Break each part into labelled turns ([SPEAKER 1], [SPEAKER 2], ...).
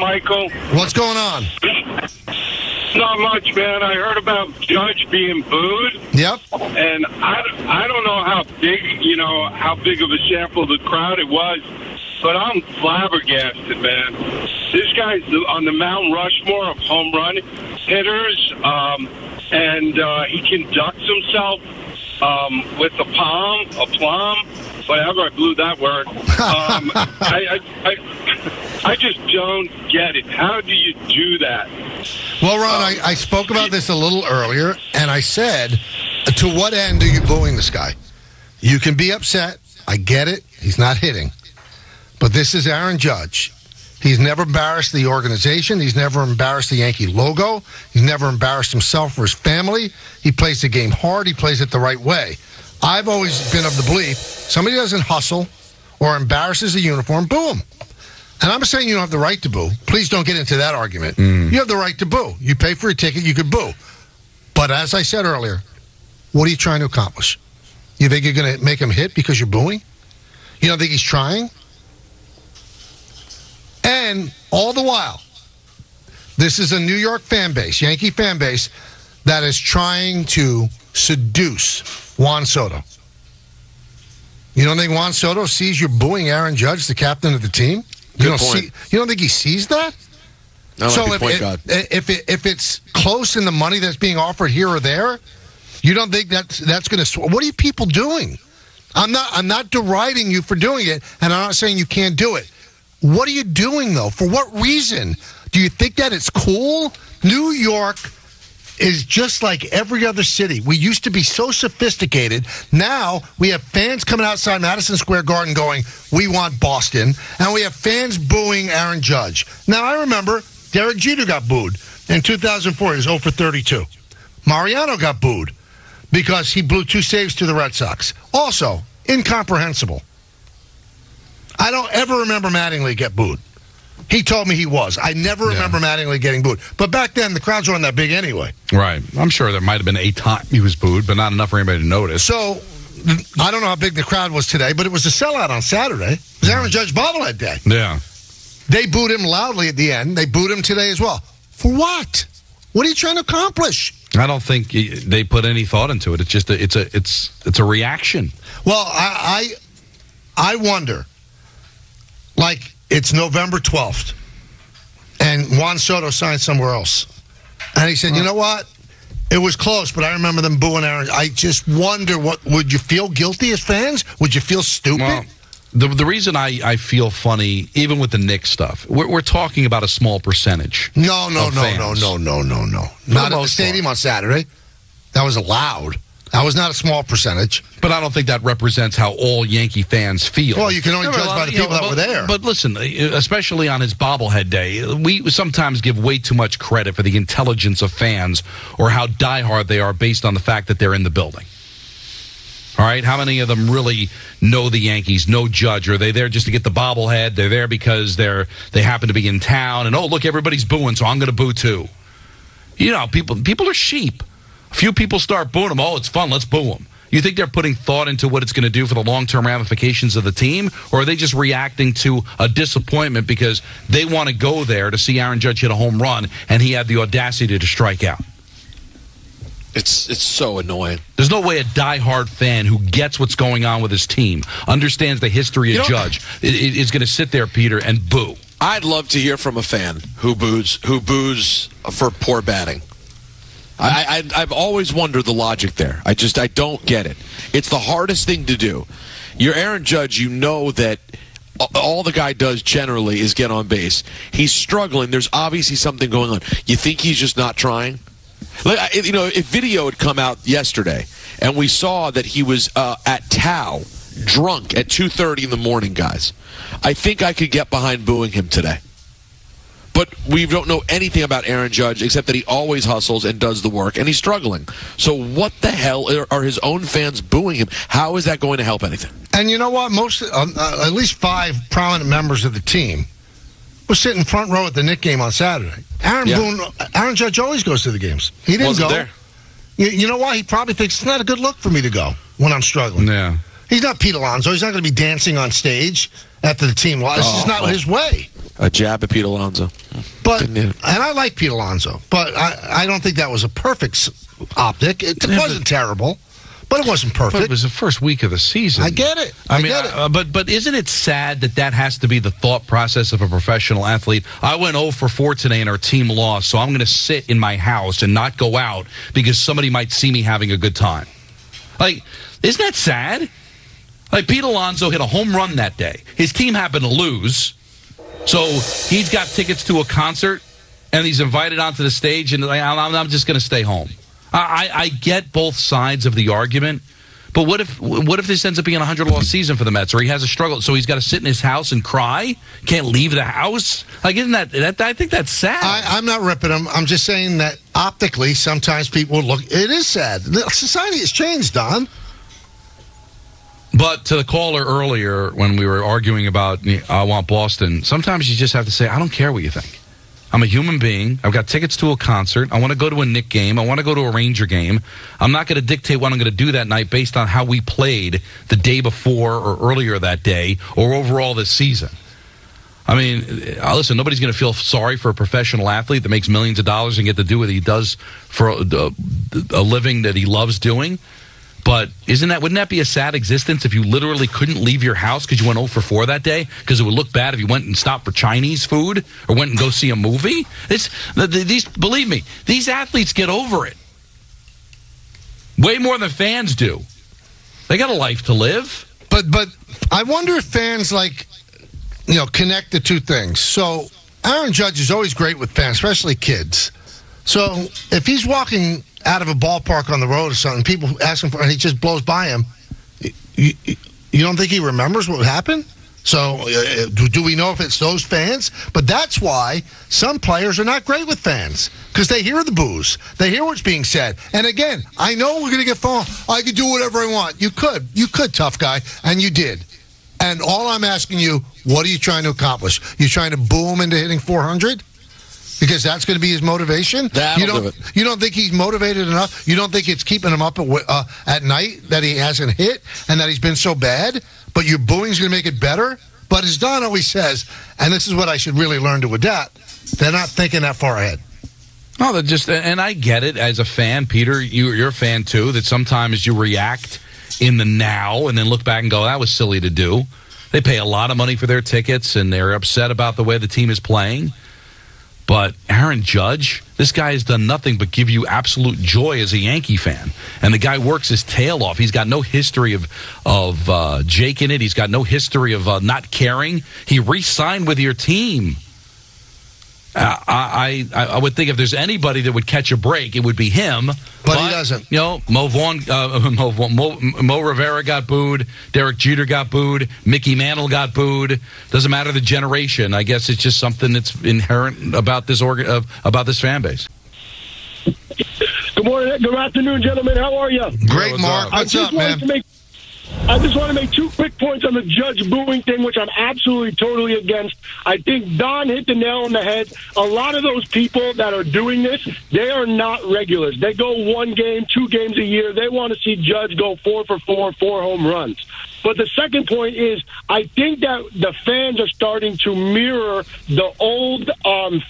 [SPEAKER 1] Michael.
[SPEAKER 2] What's going on?
[SPEAKER 1] Not much, man. I heard about Judge being booed.
[SPEAKER 2] Yep.
[SPEAKER 1] And I don't know how big of a sample of the crowd it was, but I'm flabbergasted, man. This guy's on the Mount Rushmore of home run hitters, and he conducts himself with a plum, whatever. I blew that word. I just don't get it. How do you do that?
[SPEAKER 2] Well, Ron, I spoke about this a little earlier, and I said, to what end are you booing this guy? You can be upset. I get it. He's not hitting. But this is Aaron Judge. He's never embarrassed the organization. He's never embarrassed the Yankee logo. He's never embarrassed himself or his family. He plays the game hard. He plays it the right way. I've always been of the belief, somebody doesn't hustle or embarrasses the uniform, boo him. And I'm saying you don't have the right to boo. Please don't get into that argument. You have the right to boo. You pay for a ticket, you could boo. But as I said earlier, what are you trying to accomplish? You think you're going to make him hit because you're booing? You don't think he's trying? And all the while, this is a New York fan base, Yankee fan base, that is trying to seduce Juan Soto. You don't think Juan Soto sees you're booing Aaron Judge, the captain of the team? You don't think he sees that?
[SPEAKER 3] No,
[SPEAKER 2] so if it's close in the money that's being offered here or there, you don't think that's going to? What are you people doing? I'm not deriding you for doing it, and I'm not saying you can't do it. What are you doing though? For what reason? Do you think that it's cool? New York is just like every other city. We used to be so sophisticated. Now we have fans coming outside Madison Square Garden going, we want Boston. And we have fans booing Aaron Judge. Now, I remember Derek Jeter got booed in 2004. He was 0 for 32. Mariano got booed because he blew 2 saves to the Red Sox. Also, incomprehensible. I don't ever remember Mattingly get booed. He told me he was. I never remember Mattingly getting booed. But back then, the crowds weren't that big anyway.
[SPEAKER 4] Right. I'm sure there might have been a time he was booed, but not enough for anybody to notice.
[SPEAKER 2] So, I don't know how big the crowd was today, but it was a sellout on Saturday. It was Aaron Judge bobblehead day.
[SPEAKER 4] Yeah.
[SPEAKER 2] They booed him loudly at the end. They booed him today as well. For what? What are you trying to accomplish?
[SPEAKER 4] I don't think they put any thought into it. It's just it's a reaction.
[SPEAKER 2] Well, I wonder, like, it's November 12th, and Juan Soto signed somewhere else. And he said, you know what? It was close, but I remember them booing Aaron. I just wonder, would you feel guilty as fans? Would you feel stupid?
[SPEAKER 4] Well, the reason I feel funny, even with the Knicks stuff, we're talking about a small percentage.
[SPEAKER 2] No. Not at the stadium on Saturday. That was loud. That was not a small percentage.
[SPEAKER 4] But I don't think that represents how all Yankee fans feel.
[SPEAKER 2] Well, you can only judge by the people that were there.
[SPEAKER 4] But listen, especially on his bobblehead day, we sometimes give way too much credit for the intelligence of fans or how diehard they are based on the fact that they're in the building. All right, how many of them really know the Yankees, know Judge? Or are they there just to get the bobblehead? They're there because they happen to be in town, and, oh, look, everybody's booing, so I'm going to boo too. You know, people are sheep. A few people start booing them. Oh, it's fun. Let's boo them. You think they're putting thought into what it's going to do for the long-term ramifications of the team? Or are they just reacting to a disappointment because they want to go there to see Aaron Judge hit a home run and he had the audacity to strike out?
[SPEAKER 3] It's so annoying.
[SPEAKER 4] There's no way a diehard fan who gets what's going on with his team, understands the history of Judge, is going to sit there, Peter, and boo.
[SPEAKER 3] I'd love to hear from a fan who boos for poor batting. I've always wondered the logic there. I don't get it. It's the hardest thing to do. You're Aaron Judge. You know that all the guy does generally is get on base. He's struggling. There's obviously something going on. You think he's just not trying? Like, you know, if video had come out yesterday and we saw that he was at Tao, drunk at 2:30 in the morning, guys, I think I could get behind booing him today. But we don't know anything about Aaron Judge except that he always hustles and does the work, and he's struggling. So what the hell are his own fans booing him? How is that going to help anything?
[SPEAKER 2] And you know what? At least 5 prominent members of the team were sitting front row at the Knicks game on Saturday. Aaron Judge always goes to the games. He didn't go.
[SPEAKER 3] There.
[SPEAKER 2] You know why? He probably thinks it's not a good look for me to go when I'm struggling.
[SPEAKER 4] Yeah.
[SPEAKER 2] He's not Pete Alonso. He's not going to be dancing on stage after the team lost. This is not his way.
[SPEAKER 3] A jab at Pete Alonso.
[SPEAKER 2] But and I like Pete Alonso, but I don't think that was a perfect optic. It wasn't terrible, but it wasn't perfect.
[SPEAKER 4] But it was the first week of the season.
[SPEAKER 2] I get it. I get it.
[SPEAKER 4] But isn't it sad that has to be the thought process of a professional athlete? I went 0 for 4 today and our team lost, so I'm going to sit in my house and not go out because somebody might see me having a good time. Like, isn't that sad? Like, Pete Alonso hit a home run that day. His team happened to lose, so he's got tickets to a concert, and he's invited onto the stage, and I'm just going to stay home. I get both sides of the argument, but what if this ends up being a 100-loss season for the Mets, or he has a struggle, so he's got to sit in his house and cry? Can't leave the house? Like, isn't that I think that's sad.
[SPEAKER 2] I'm not ripping him. I'm just saying that optically, sometimes people look. It is sad. Society has changed, Don.
[SPEAKER 4] But to the caller earlier, when we were arguing about I want Boston, sometimes you just have to say, I don't care what you think. I'm a human being. I've got tickets to a concert. I want to go to a Knick game. I want to go to a Ranger game. I'm not going to dictate what I'm going to do that night based on how we played the day before or earlier that day or overall this season. I mean, listen, nobody's going to feel sorry for a professional athlete that makes millions of dollars and get to do what he does for a living that he loves doing. But wouldn't that be a sad existence if you literally couldn't leave your house because you went 0 for 4 that day? Because it would look bad if you went and stopped for Chinese food or went and go see a movie? Believe me, these athletes get over it. Way more than fans do. They got a life to live.
[SPEAKER 2] But I wonder if fans connect the two things. So Aaron Judge is always great with fans, especially kids. So if he's walking out of a ballpark on the road or something, people ask him for, and he just blows by him, you don't think he remembers what happened? So do we know if it's those fans? But that's why some players are not great with fans, because they hear the boos. They hear what's being said. And again, I know we're going to get phone. I can do whatever I want. You could, tough guy, and you did. And all I'm asking you, what are you trying to accomplish? You trying to boo him into hitting 400? Because that's going to be his motivation? You don't think he's motivated enough? You don't think it's keeping him up at night that he hasn't hit and that he's been so bad? But your booing's going to make it better? But as Don always says, and this is what I should really learn to adapt, they're not thinking that far ahead.
[SPEAKER 4] No, they're just, and I get it as a fan, Peter, you're a fan too, that sometimes you react in the now and then look back and go, that was silly to do. They pay a lot of money for their tickets and they're upset about the way the team is playing. But Aaron Judge, this guy has done nothing but give you absolute joy as a Yankee fan. And the guy works his tail off. He's got no history of jaking it. He's got no history of not caring. He re-signed with your team. I would think if there's anybody that would catch a break, it would be him.
[SPEAKER 2] But he doesn't.
[SPEAKER 4] Mo Rivera got booed. Derek Jeter got booed. Mickey Mantle got booed. Doesn't matter the generation. I guess it's just something that's inherent about this about this fan base.
[SPEAKER 5] Good morning. Good afternoon, gentlemen. How are you?
[SPEAKER 2] Great, Mark. What's up, man?
[SPEAKER 5] I just want to make 2 quick points on the Judge booing thing, which I'm absolutely, totally against. I think Don hit the nail on the head. A lot of those people that are doing this, they are not regulars. They go 1 game, 2 games a year. They want to see Judge go 4 for 4, 4 home runs. But the second point is, I think that the fans are starting to mirror the old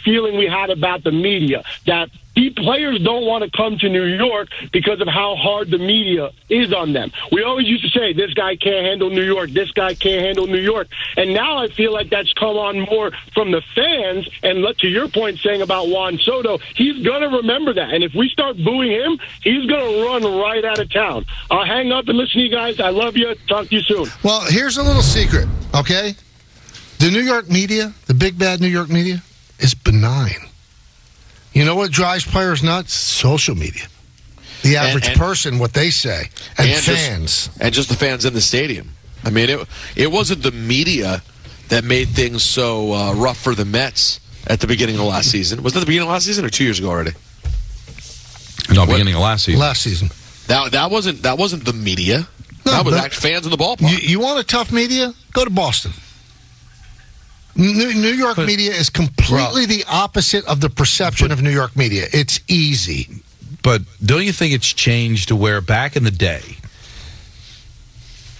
[SPEAKER 5] feeling we had about the media, that players don't want to come to New York because of how hard the media is on them. We always used to say, this guy can't handle New York, this guy can't handle New York. And now I feel like that's come on more from the fans. And to your point saying about Juan Soto, he's going to remember that. And if we start booing him, he's going to run right out of town. I'll hang up and listen to you guys. I love you. Talk to you soon.
[SPEAKER 2] Well, here's a little secret, okay? The New York media, the big bad New York media, is benign. You know what drives players nuts? Social media. The average person, what they say, and fans.
[SPEAKER 3] Just the fans in the stadium. I mean, it wasn't the media that made things so rough for the Mets at the beginning of last season. Was that the beginning of last season or 2 years ago already?
[SPEAKER 4] No, beginning of last season.
[SPEAKER 2] Last season.
[SPEAKER 3] That wasn't the media. No, that was actually fans in the ballpark.
[SPEAKER 2] You want a tough media? Go to Boston. New York media is completely the opposite of the perception of New York media. It's easy.
[SPEAKER 4] But don't you think it's changed to where back in the day,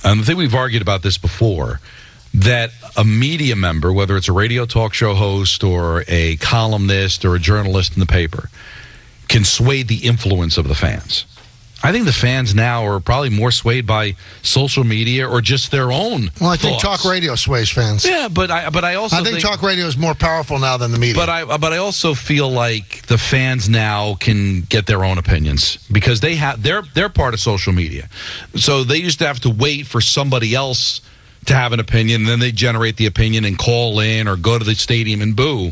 [SPEAKER 4] and I think we've argued about this before, that a media member, whether it's a radio talk show host or a columnist or a journalist in the paper, can sway the influence of the fans. I think the fans now are probably more swayed by social media or just their own
[SPEAKER 2] Well, I think
[SPEAKER 4] thoughts.
[SPEAKER 2] talk radio sways fans.
[SPEAKER 4] Yeah, but I also
[SPEAKER 2] think talk radio is more powerful now than the media.
[SPEAKER 4] But I also feel like the fans now can get their own opinions because they're part of social media. So they used to have to wait for somebody else to have an opinion, and then they generate the opinion and call in or go to the stadium and boo.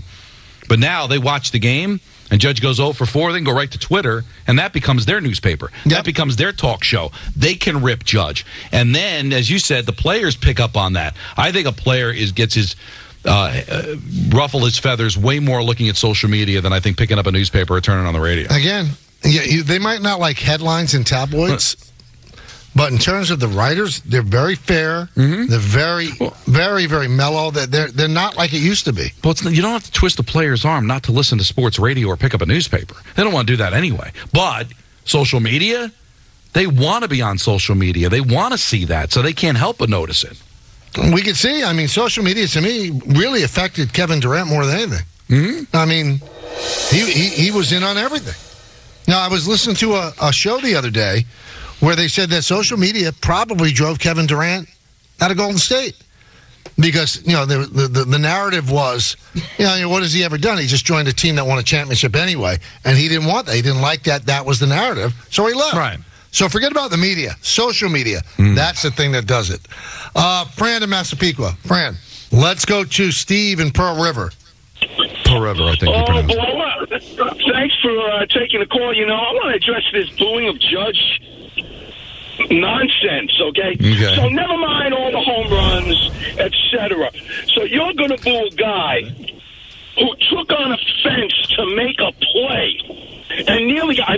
[SPEAKER 4] But now they watch the game, and Judge goes 0 for 4, then go right to Twitter, and that becomes their newspaper.
[SPEAKER 2] Yep.
[SPEAKER 4] That becomes their talk show. They can rip Judge. And then, as you said, the players pick up on that. I think a player gets his ruffle his feathers way more looking at social media than I think picking up a newspaper or turning on the radio.
[SPEAKER 2] Again, they might not like headlines in tabloids, but in terms of the writers, they're very fair. Mm-hmm. They're very, very, very mellow. They're not like it used to be.
[SPEAKER 4] Well, you don't have to twist a player's arm not to listen to sports radio or pick up a newspaper. They don't want to do that anyway. But social media, they want to be on social media. They want to see that, so they can't help but notice it.
[SPEAKER 2] We could see, social media, to me, really affected Kevin Durant more than anything. Mm-hmm. He was in on everything. Now, I was listening to a show the other day where they said that social media probably drove Kevin Durant out of Golden State. Because, the narrative was, what has he ever done? He just joined a team that won a championship anyway, and he didn't want that. He didn't like that. That was the narrative, so he left.
[SPEAKER 4] Right.
[SPEAKER 2] So forget about the media. Social media, that's the thing that does it. Fran in Massapequa. Fran, let's go to Steve in Pearl River.
[SPEAKER 4] Pearl River, I think.
[SPEAKER 5] Thanks for taking the call. I want to address this booing of Judge nonsense, okay? So never mind all the home runs, etc. So you're going to boo a guy who took on a fence to make a play and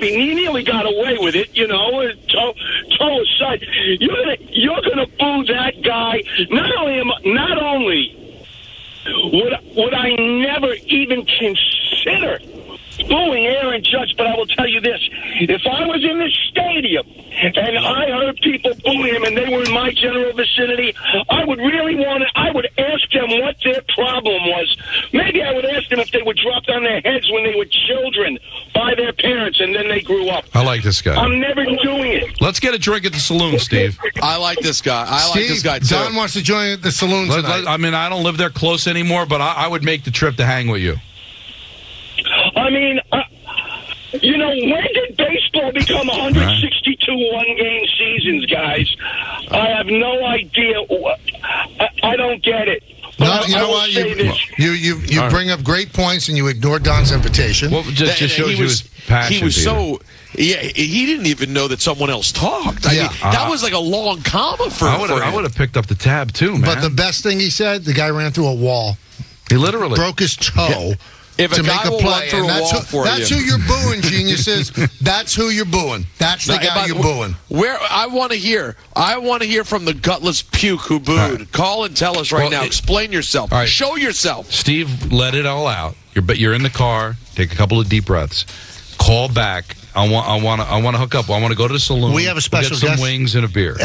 [SPEAKER 5] he nearly got away with it, toe aside. You're gonna boo that guy. Not only would I never even consider booing Aaron Judge, but I will tell you this: if I was in this stadium and I heard people boo him and they were in my general vicinity, I would ask them what their problem was. Maybe I would ask them if they were dropped on their heads when they were children by their parents and then they grew up.
[SPEAKER 4] I like this guy.
[SPEAKER 5] I'm never doing it.
[SPEAKER 4] Let's get a drink at the saloon, Steve.
[SPEAKER 3] I like this guy. I like this guy, too.
[SPEAKER 2] Don wants to join the saloon tonight.
[SPEAKER 4] I don't live there close anymore, but I would make the trip to hang with you.
[SPEAKER 5] When did baseball become 162 one-game seasons, guys? I have no idea. I don't get it.
[SPEAKER 2] No, you know what? You bring up great points and you ignore Don's invitation.
[SPEAKER 4] Well, just shows you his passion.
[SPEAKER 3] He was he didn't even know that someone else talked. I mean, that was like a long comma for him.
[SPEAKER 4] I would have picked up the tab, too, man.
[SPEAKER 2] But the best thing he said, the guy ran through a wall.
[SPEAKER 4] He literally
[SPEAKER 2] broke his toe.
[SPEAKER 3] Yeah. If
[SPEAKER 2] to
[SPEAKER 3] a guy
[SPEAKER 2] make a
[SPEAKER 3] will
[SPEAKER 2] play,
[SPEAKER 3] run through a wall for
[SPEAKER 2] that's
[SPEAKER 3] you.
[SPEAKER 2] who you're booing, geniuses. That's who you're booing. That's the guy you're booing.
[SPEAKER 3] I want to hear from the gutless puke who booed. Right. Call and tell us now. Explain yourself.
[SPEAKER 4] Right.
[SPEAKER 3] Show yourself.
[SPEAKER 4] Steve, let it all out. You're in the car. Take a couple of deep breaths. Call back. I want to hook up. I want to go to the saloon.
[SPEAKER 2] We have a special
[SPEAKER 4] get some
[SPEAKER 2] guest.
[SPEAKER 4] wings and a beer.